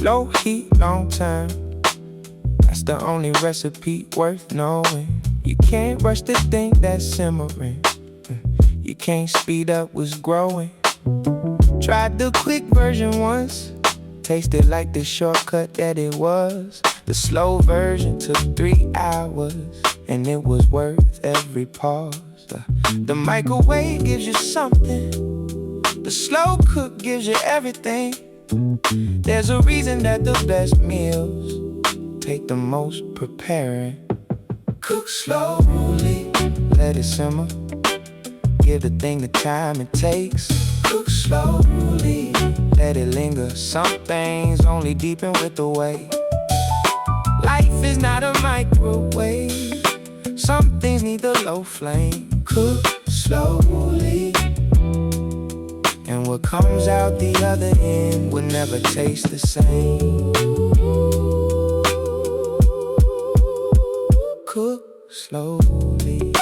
Low heat, long time. That's the only recipe worth knowing. You can't rush the thing that's simmering. You can't speed up what's growing. Tried the quick version once, tasted like the shortcut that it was. The slow version took 3 hours, and it was worth every pause. The microwave gives you something, the slow cook gives you everything. There's a reason that the best meals take the most preparing. Cook slowly, let it simmer. Give the thing the time it takes. Cook slowly, let it linger. Some things only deepen with the wait. Life is not a microwave. Some things need the low flame. Cook slowly, and what comes out the other end will never taste the same. Cook slowly.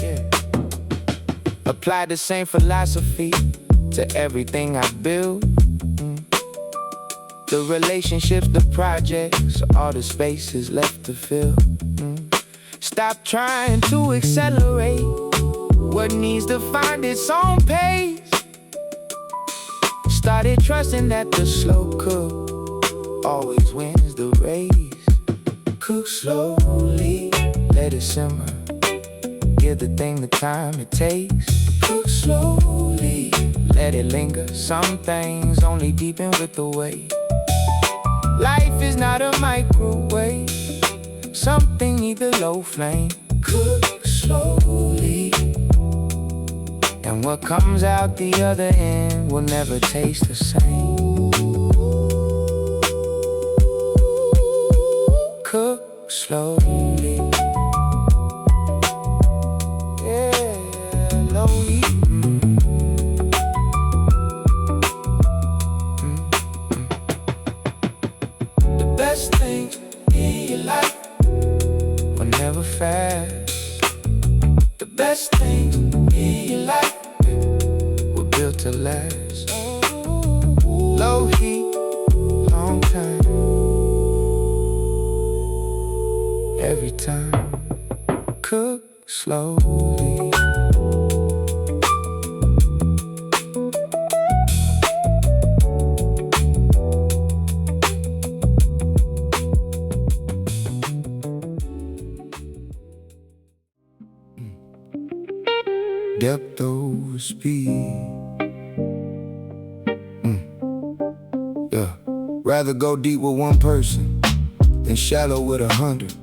Yeah. Apply the same philosophy to everything I build. The relationships, the projects, all the spaces left to fill. Stop trying to accelerate what needs to find its own pace. Started trusting that the slow cook always wins the race. Cook slowly, let it simmer. Give the thing the time it takes. Cook slowly, let it linger. Some things only deepen with the wait. Life is not a microwave. Something need the low flame. Cook slowly, and what comes out the other end will never taste the same. Cook slowly. Yeah, low heat. The best things in your life will never fast. The best things in your life were built to last. Low heat, long time. Every time, cook slowly. Depth over speed. Yeah. Rather go deep with one person than shallow with 100.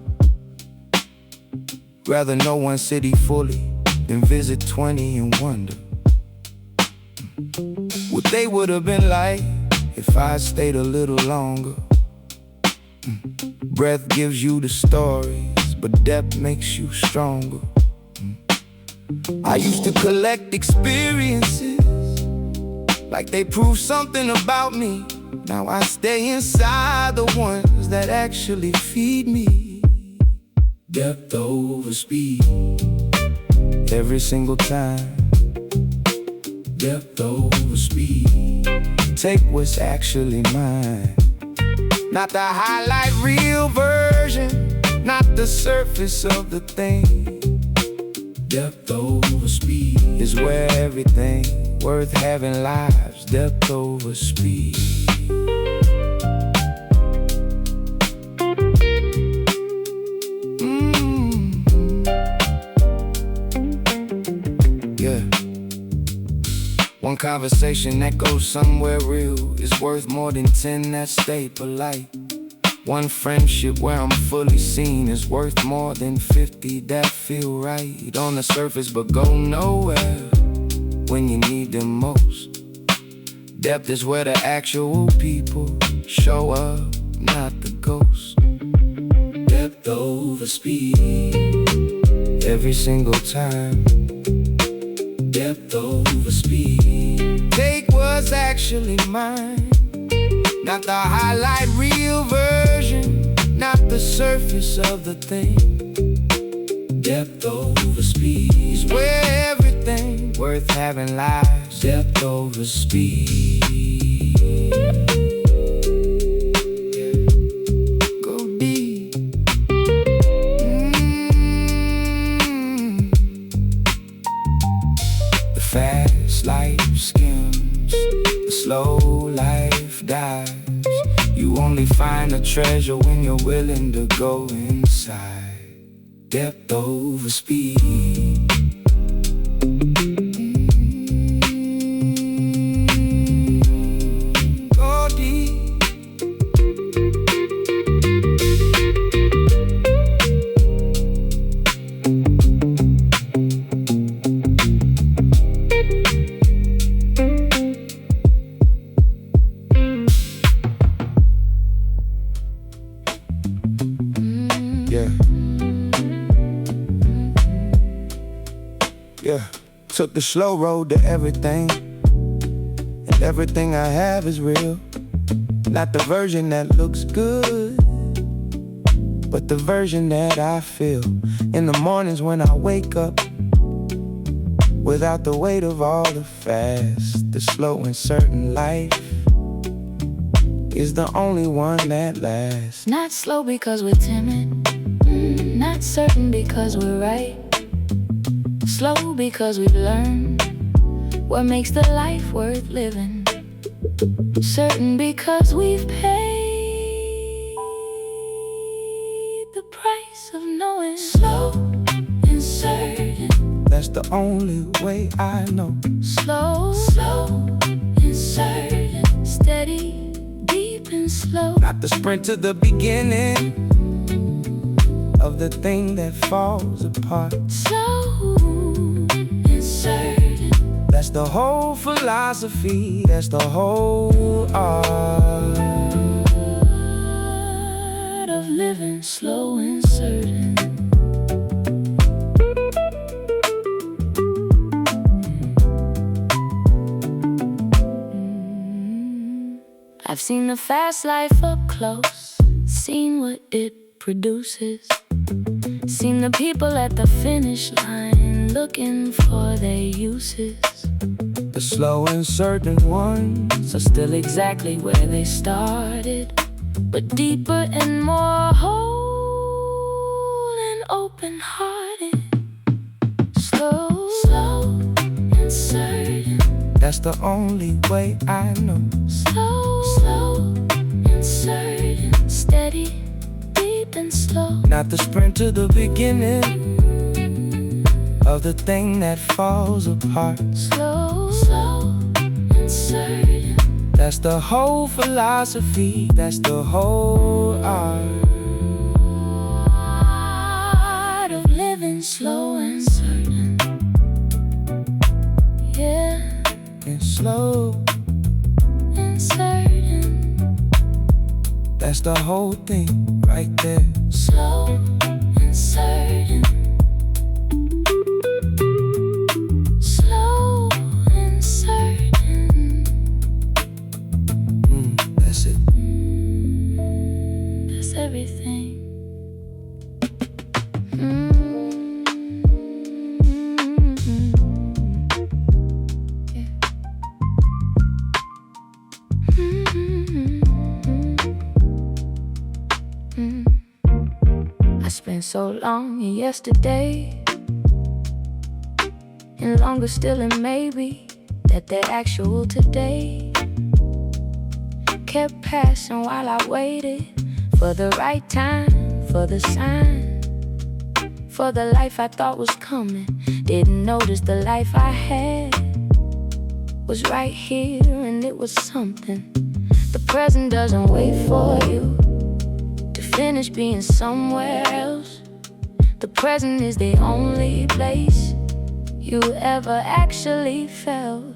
Rather know one city fully than visit 20 and wonder what they would have been like if I stayed a little longer. Breath gives you the stories, but depth makes you stronger. I used to collect experiences like they prove something about me. Now I stay inside the ones that actually feed me. Depth over speed. Every single time. Depth over speed. Take what's actually mine. Not the highlight reel version, not the surface of the thing. Depth over speed is where everything worth having lives. Depth over speed. Yeah. One conversation that goes somewhere real is worth more than 10 that stay polite. One friendship where I'm fully seen is worth more than 50 that feel right on the surface but go nowhere when you need them most. Depth is where the actual people show up, not the ghosts. Depth over speed. Every single time. Depth over speed. Take what's actually mine. Not the highlight reel version, not the the surface of the thing. Depth over speed is where everything worth having lies. Depth over speed. Go deep. The fast life skims, the slow life dies. You only find a treasure when you're willing to go inside. Depth over speed. Go deep. Yeah, took the slow road to everything, and everything I have is real. Not the version that looks good, but the version that I feel. In the mornings when I wake up, without the weight of all the fast, the slow and certain life is the only one that lasts. Not slow because we're timid, not certain because we're right. Slow because we've learned what makes the life worth living. Certain because we've paid the price of knowing. Slow and certain, that's the only way I know. Slow, slow and certain, steady, deep and slow. Not the sprint to the beginning of the thing that falls apart. Slow and certain, that's the whole philosophy, that's the whole art of living slow and certain. I've seen the fast life up close, seen what it produces, seen the people at the finish line looking for their uses. The slow and certain ones are still exactly where they started, but deeper and more whole and open-hearted. Slow, slow and certain, that's the only way I know. Slow, slow and certain, steady, deep and slow. Not the sprint to the beginning of the thing that falls apart. Slow, slow and certain, that's the whole philosophy, that's the whole art of living slow and certain. Yeah, and slow and certain, that's the whole thing right there. Slow and certain, slow and certain. That's it. That's everything. I spent so long in yesterday, and longer still in maybe, that actual today kept passing while I waited for the right time, for the sign, for the life I thought was coming. Didn't notice the life I had was right here, and it was something. The present doesn't wait for you to finish being somewhere else. The present is the only place you ever actually felt.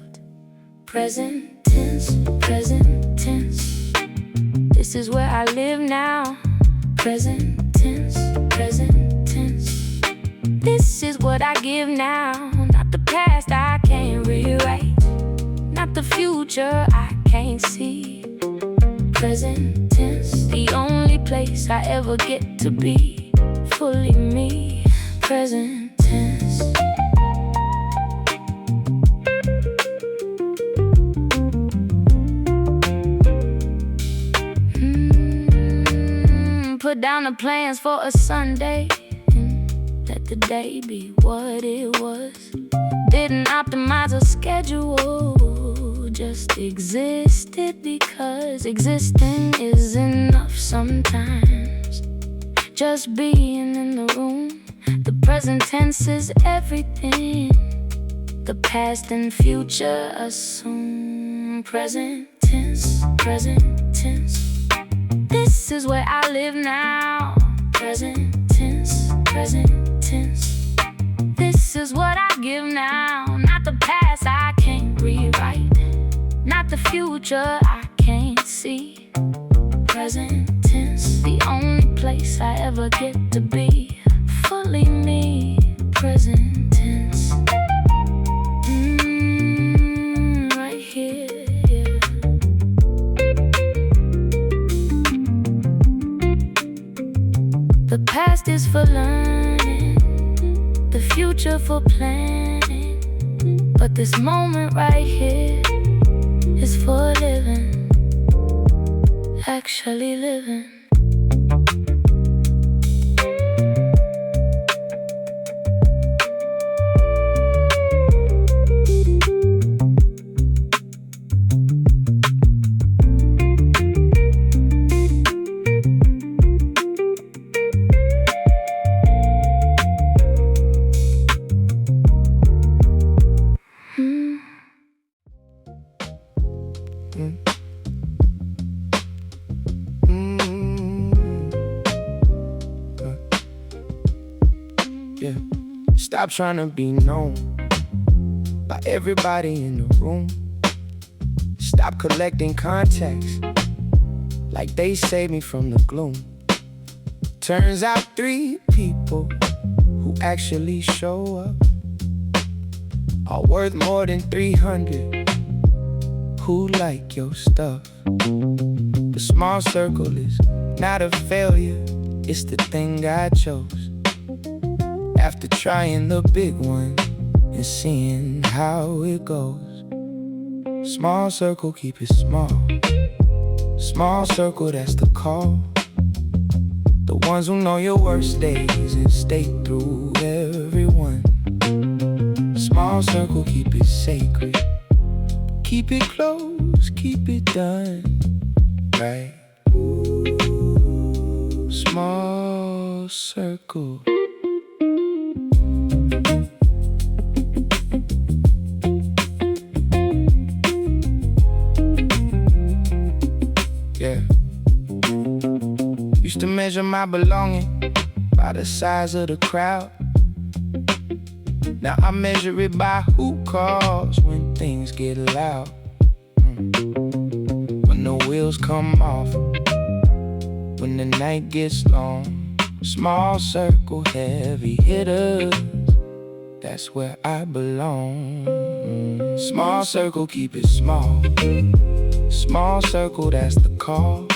Present tense, present tense. This is where I live now. Present tense, present tense. This is what I give now. Not the past I can't rewrite, not the future I can't see. present tense. The only place I ever get to be fully me, present tense. Put down the plans for a Sunday and let the day be what it was. Didn't optimize a schedule, just existed because existing is enough sometimes. Just being in the room, the present tense is everything. The past and future assume present tense, present tense. This is where I live now, present tense, present tense. This is what I give now, not the past I can't rewrite, not the future I can't see. Present tense, the only place I ever get to be fully me, present tense. Right here. The past is for learning, the future for planning, but this moment right here is for living, actually living. Yeah. Stop trying to be known by everybody in the room. Stop collecting contacts like they saved me from the gloom. Turns out 3 people who actually show up are worth more than 300 who like your stuff. The small circle is not a failure, it's the thing God chose. After trying the big one and seeing how it goes. Small circle, keep it small. Small circle, that's the call. The ones who know your worst days and stay through every one. Small circle, keep it sacred. Keep it close, keep it done right. Small circle. Yeah. Used to measure my belonging by the size of the crowd. Now I measure it by who calls when things get loud. When the wheels come off, when the night gets long. Small circle, heavy hitters, that's where I belong. Small circle, keep it small. Small circle, that's the call.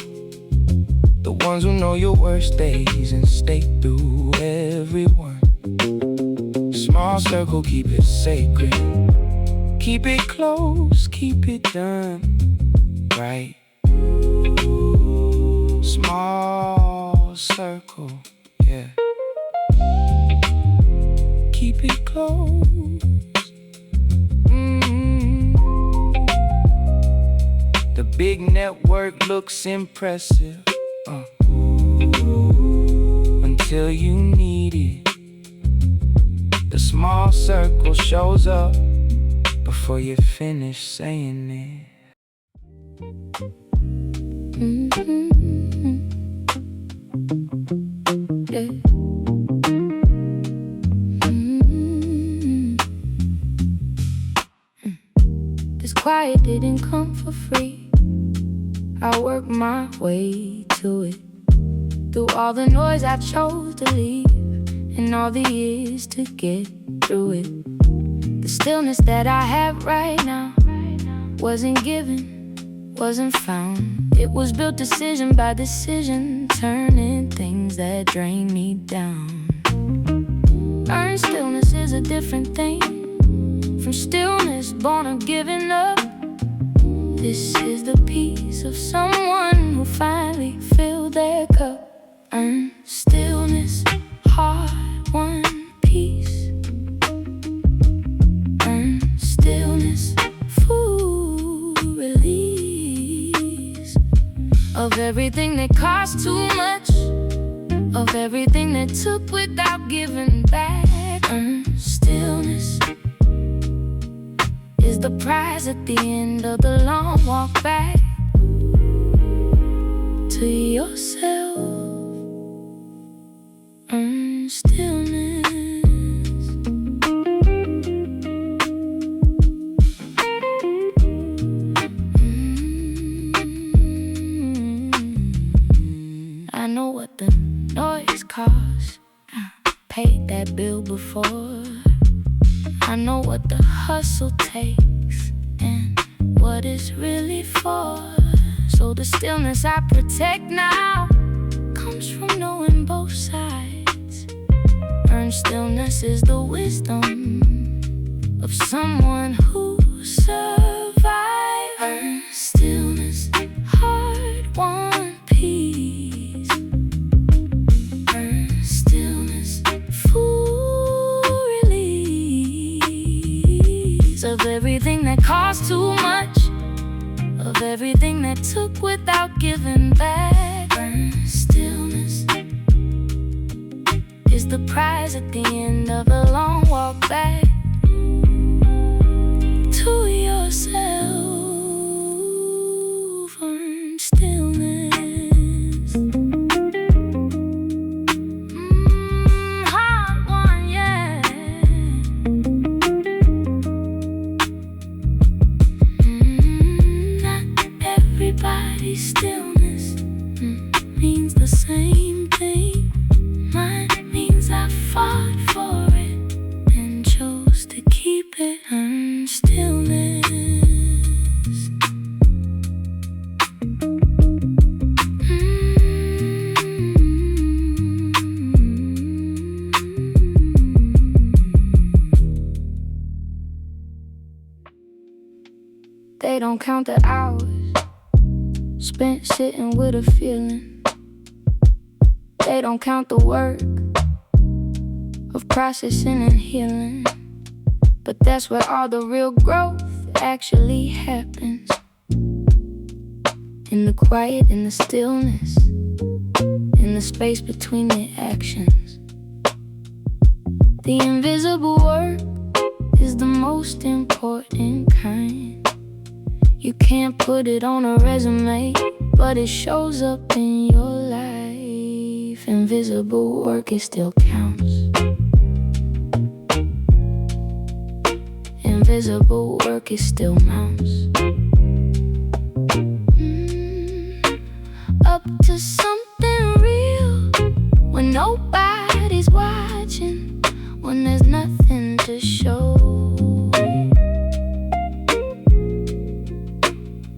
The ones who know your worst days and stay through every one. Small circle, keep it sacred. Keep it close, keep it done right. Small circle, yeah. Keep it close. The big network looks impressive until you need it. The small circle shows up before you finish saying it. Yeah. This quiet didn't come for free. I worked my way to it. Through all the noise I chose to leave, and all the years to get through it. The stillness that I have right now wasn't given, wasn't found. It was built decision by decision, turning things that drain me down. Earned stillness is a different thing from stillness born of giving up. This is the peace of someone who finally filled their cup. Earned stillness, hard-won peace. Earned stillness, full release of everything that cost too much, of everything that took without giving back. Earned stillness is the prize at the end of the long walk back to yourself. Earn stillness. I know what the noise costs. I paid that bill before. I know what the hustle takes and what it's really for. So the stillness I protect now comes from knowing both sides. Earned stillness is the wisdom of someone who survived. Earned stillness, hard-won peace. Earned stillness, full release of everything that cost too much, of everything that took without giving back. Earned stillness is the prize at the end of a long walk back to yourself. Earned stillness. Hard one, yeah. Not everybody's stillness means the same thing. Mine means I fought for it and chose to keep it. Earned stillness. They don't count the hours spent sitting with a feeling. They don't count the work of processing and healing. But that's where all the real growth actually happens. In the quiet, in the stillness, in the space between the actions. The invisible work is the most important kind. You can't put it on a resume, but it shows up in your life. Invisible work, it still counts. Invisible work, it still mounts. Up to something real when nobody's watching, when there's nothing to show.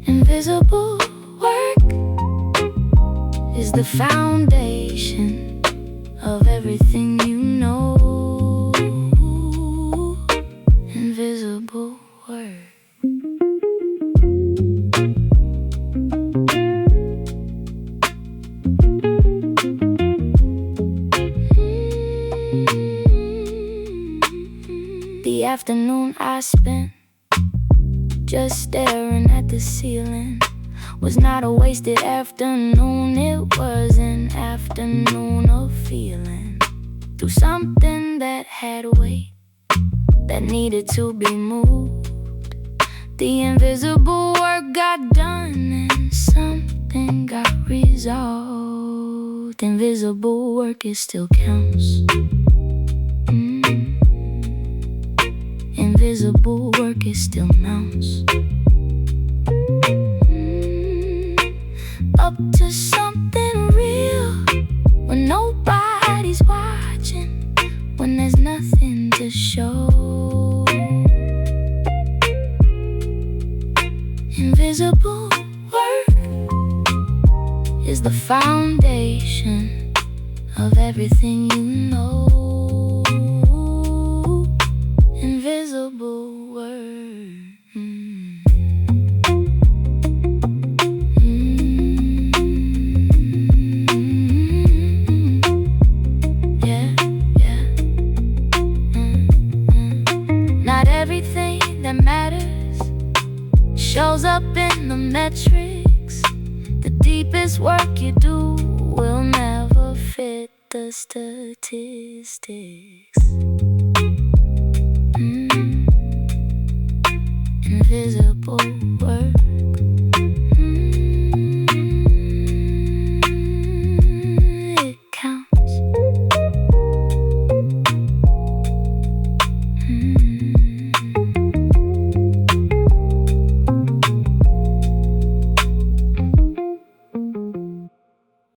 Invisible work is the foundation of everything you know. Invisible work. The afternoon I spent just staring at the ceiling was not a wasted afternoon. It was an afternoon of feeling through something that had weight, that needed to be moved. The invisible work got done and something got resolved. Invisible work, it still counts. Invisible work, it still mounts. Up to something real when nobody's watching, when there's nothing to show. Invisible work is the foundation of everything you know. Invisible word. Yeah, yeah. Not everything that matters shows up in the metrics. The deepest work you do will never fit the statistics. Invisible